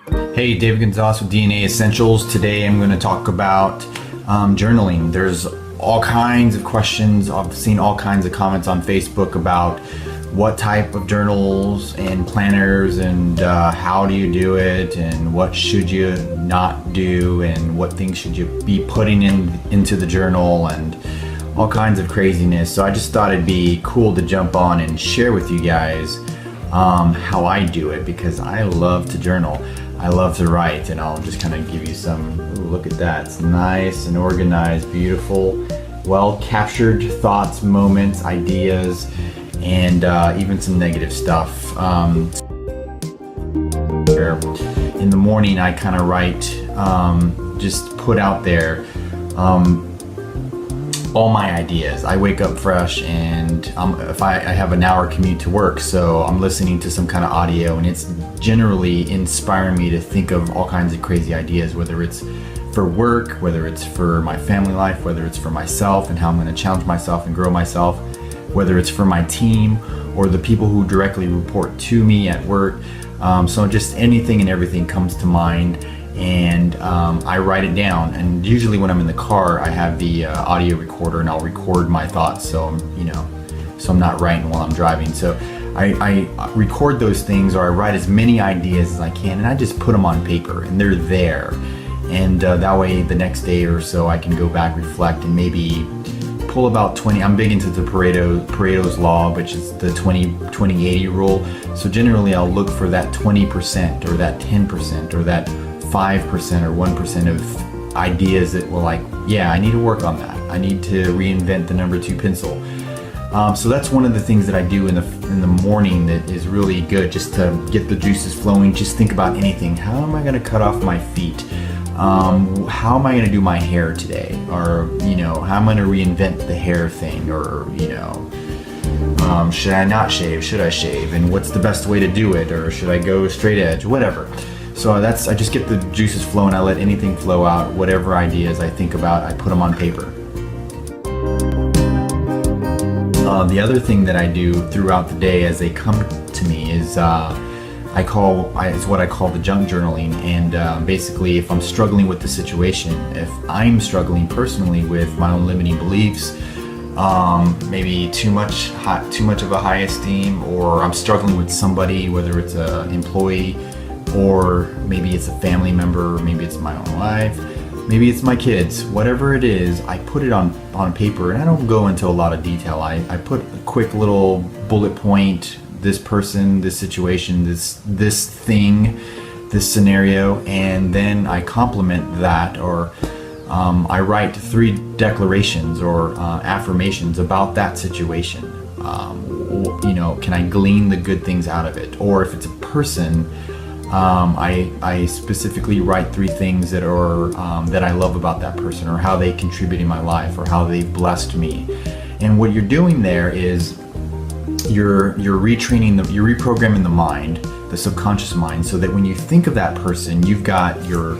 Hey, David Gonzalez with DNA Essentials. Today I'm going to talk about journaling. There's all kinds of questions. I've seen all kinds of comments on Facebook about what type of journals and planners and how do you do it and what should you not do and what things should you be putting into the journal and all kinds of craziness. So I just thought it'd be cool to jump on and share with you guys how I do it, because I love to journal. I love to write, and I'll just kind of give you some, ooh, look at that. It's nice and organized, beautiful, well captured thoughts, moments, ideas, and even some negative stuff. In the morning, I kind of write, just put out there all my ideas. I wake up fresh, and if I have an hour commute to work, so I'm listening to some kind of audio, and it's generally inspiring me to think of all kinds of crazy ideas, whether it's for work, whether it's for my family life, whether it's for myself and how I'm going to challenge myself and grow myself, whether it's for my team or the people who directly report to me at work. So just anything and everything comes to mind, and I write it down. And usually when I'm in the car, I have the audio recorder, and I'll record my thoughts, so I'm not writing while I'm driving. So I record those things, or I write as many ideas as I can, and I just put them on paper, and they're there. And that way the next day or so I can go back, reflect, and maybe pull about 20. I'm big into the Pareto's law, which is the 20-80 rule. So generally I'll look for that 20% or that 10% or that 5% or 1% of ideas that will, like, yeah, I need to work on that. I need to reinvent the number 2 pencil. So that's one of the things that I do in the morning that is really good, just to get the juices flowing. Just think about anything. How am I going to cut off my feet? How am I going to do my hair today? Or, how am I going to reinvent the hair thing? Or, should I not shave? Should I shave? And what's the best way to do it? Or should I go straight edge? Whatever. So I just get the juices flowing. I let anything flow out. Whatever ideas I think about, I put them on paper. The other thing that I do throughout the day as they come to me is it's what I call the junk journaling. And basically, if I'm struggling with the situation, if I'm struggling personally with my own limiting beliefs, maybe too much of a high esteem, or I'm struggling with somebody, whether it's an employee, or maybe it's a family member, or maybe it's my own life, maybe it's my kids, whatever it is, I put it on paper, and I don't go into a lot of detail. I put a quick little bullet point, this person, this situation, this thing, this scenario, and then I complement that, or I write 3 declarations or affirmations about that situation. Can I glean the good things out of it? Or if it's a person, I specifically write 3 things that are that I love about that person, or how they contribute in my life, or how they've blessed me. And what you're doing there is you're reprogramming the mind, the subconscious mind, so that when you think of that person, you've got your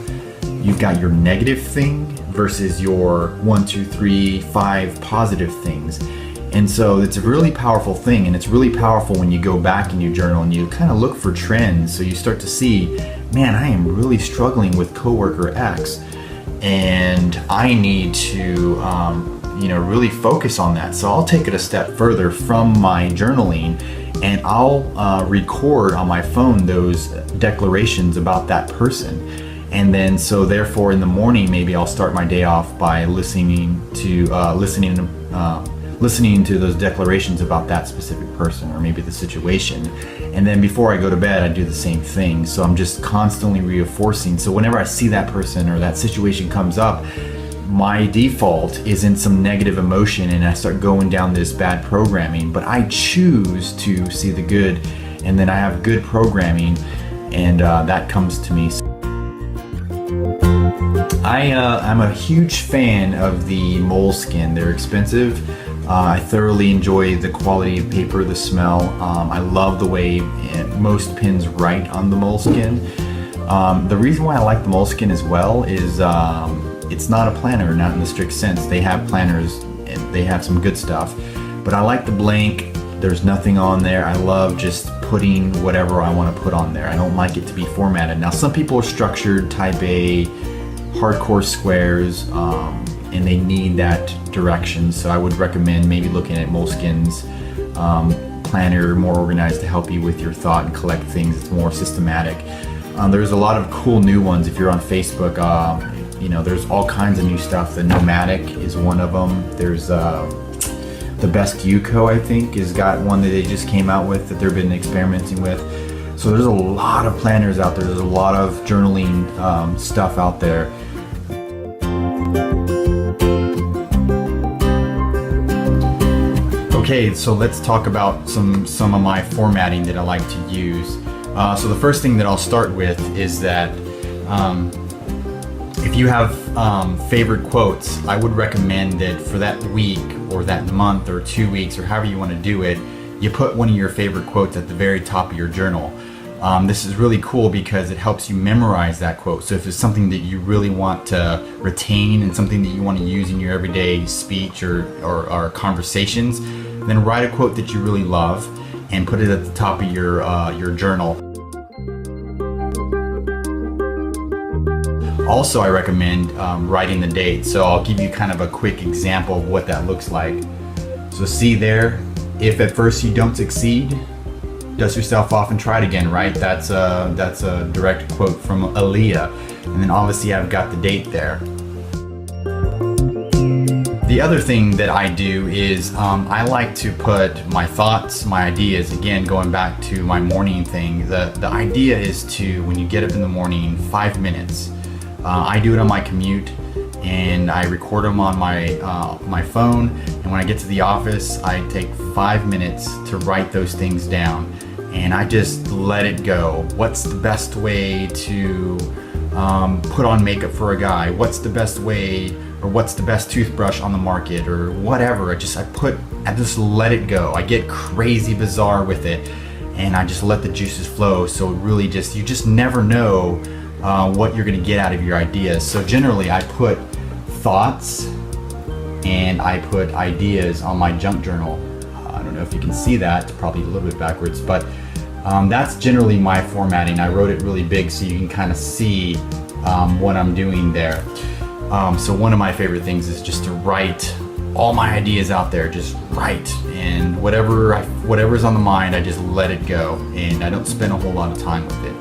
negative thing versus your 1, 2, 3, 5 positive things. And so it's a really powerful thing, and it's really powerful when you go back in your journal and you kind of look for trends. So you start to see, man, I am really struggling with coworker X, and I need to really focus on that. So I'll take it a step further from my journaling, and I'll record on my phone those declarations about that person. And then, so therefore, in the morning, maybe I'll start my day off by listening to those declarations about that specific person, or maybe the situation. And then before I go to bed, I do the same thing. So I'm just constantly reinforcing. So whenever I see that person or that situation comes up, my default is in some negative emotion, and I start going down this bad programming. But I choose to see the good, and then I have good programming, and that comes to me. I'm a huge fan of the Moleskine. They're expensive. I thoroughly enjoy the quality of paper, the smell. I love the way most pens write on the Moleskine. The reason why I like the Moleskine as well is it's not a planner, not in the strict sense. They have planners and they have some good stuff, but I like the blank There's nothing on there. I love just putting whatever I want to put on there. I don't like it to be formatted. Now some people are structured type A, hardcore squares, and they need that direction. So I would recommend maybe looking at Moleskine's planner, more organized, to help you with your thought and collect things. It's more systematic. There's a lot of cool new ones. If you're on Facebook, there's all kinds of new stuff. The Nomadic is one of them. There's the Best Yuko, I think, has got one that they just came out with that they've been experimenting with. So there's a lot of planners out there. There's a lot of journaling stuff out there. Okay, so let's talk about some of my formatting that I like to use. So the first thing that I'll start with is that if you have favorite quotes, I would recommend that for that week or that month or 2 weeks or however you want to do it, you put one of your favorite quotes at the very top of your journal. This is really cool because it helps you memorize that quote. So if it's something that you really want to retain and something that you want to use in your everyday speech or conversations, then write a quote that you really love and put it at the top of your journal. Also, I recommend writing the date. So I'll give you kind of a quick example of what that looks like. So see there, if at first you don't succeed, dust yourself off and try it again, right? That's a direct quote from Aaliyah. And then obviously I've got the date there. The other thing that I do is I like to put my thoughts, my ideas, again, going back to my morning thing. The idea is to, when you get up in the morning, 5 minutes. I do it on my commute and I record them on my phone, and when I get to the office I take 5 minutes to write those things down and I just let it go. What's the best way to put on makeup for a guy? What's the best way, or what's the best toothbrush on the market, or whatever. I just let it go. I get crazy bizarre with it and I just let the juices flow. So really you just never know what you're going to get out of your ideas. So generally I put thoughts and I put ideas on my junk journal. I don't know if you can see that, probably a little bit backwards, but that's generally my formatting. I wrote it really big so you can kind of see what I'm doing there. So one of my favorite things is just to write all my ideas out there, just write, and whatever's on the mind, I just let it go and I don't spend a whole lot of time with it.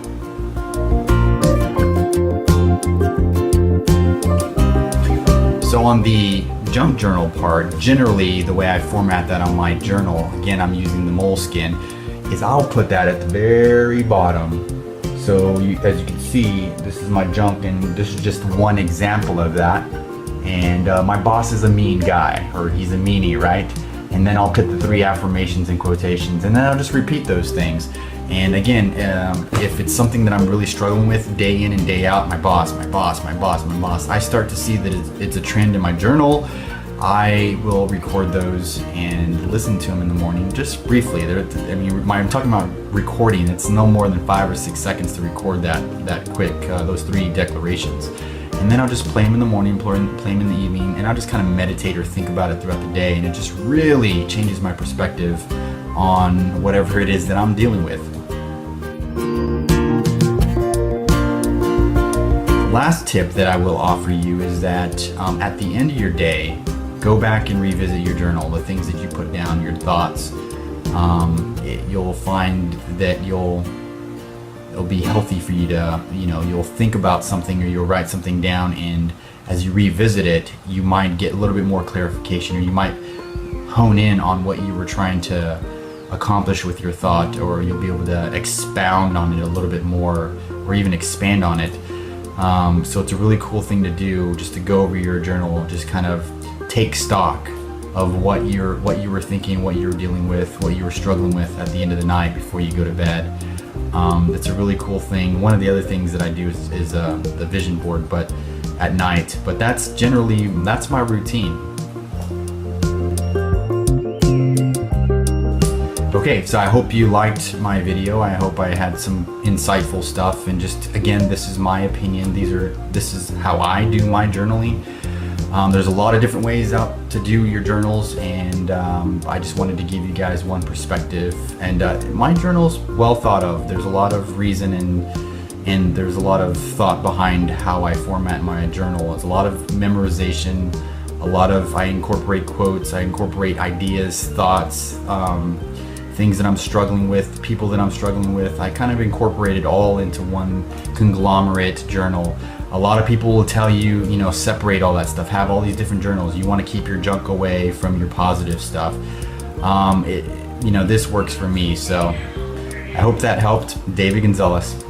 So on the junk journal part, generally the way I format that on my journal, again I'm using the Moleskine, is I'll put that at the very bottom. So as you can see, this is my junk and this is just one example of that. And my boss is a mean guy, or he's a meanie, right? And then I'll put the 3 affirmations and quotations, and then I'll just repeat those things. And again, if it's something that I'm really struggling with day in and day out, my boss, I start to see that it's a trend in my journal, I will record those and listen to them in the morning, just briefly. I'm talking about recording. It's no more than 5 or 6 seconds to record that quick, those 3 declarations. And then I'll just play them in the morning, play them in the evening, and I'll just kind of meditate or think about it throughout the day, and it just really changes my perspective on whatever it is that I'm dealing with. The last tip that I will offer you is that at the end of your day, go back and revisit your journal, the things that you put down, your thoughts. You'll find that it'll be healthy for you to, you'll think about something or you'll write something down, and as you revisit it, you might get a little bit more clarification, or you might hone in on what you were trying to accomplish with your thought, or you'll be able to expound on it a little bit more, or even expand on it. So it's a really cool thing to do, just to go over your journal, just kind of take stock of what you were thinking, what you were dealing with, what you were struggling with at the end of the night before you go to bed. It's a really cool thing. One of the other things that I do is the vision board, but at night. But that's my routine. Okay, so I hope you liked my video. I hope I had some insightful stuff, and just again, this is my opinion. This is how I do my journaling. There's a lot of different ways out to do your journals, and I just wanted to give you guys one perspective. And my journal's well thought of. There's a lot of reason and there's a lot of thought behind how I format my journal. It's a lot of memorization, I incorporate quotes, I incorporate ideas, thoughts, things that I'm struggling with, people that I'm struggling with. I kind of incorporate it all into one conglomerate journal. A lot of people will tell you, separate all that stuff, have all these different journals. You want to keep your junk away from your positive stuff. This works for me, so I hope that helped. David Gonzalez.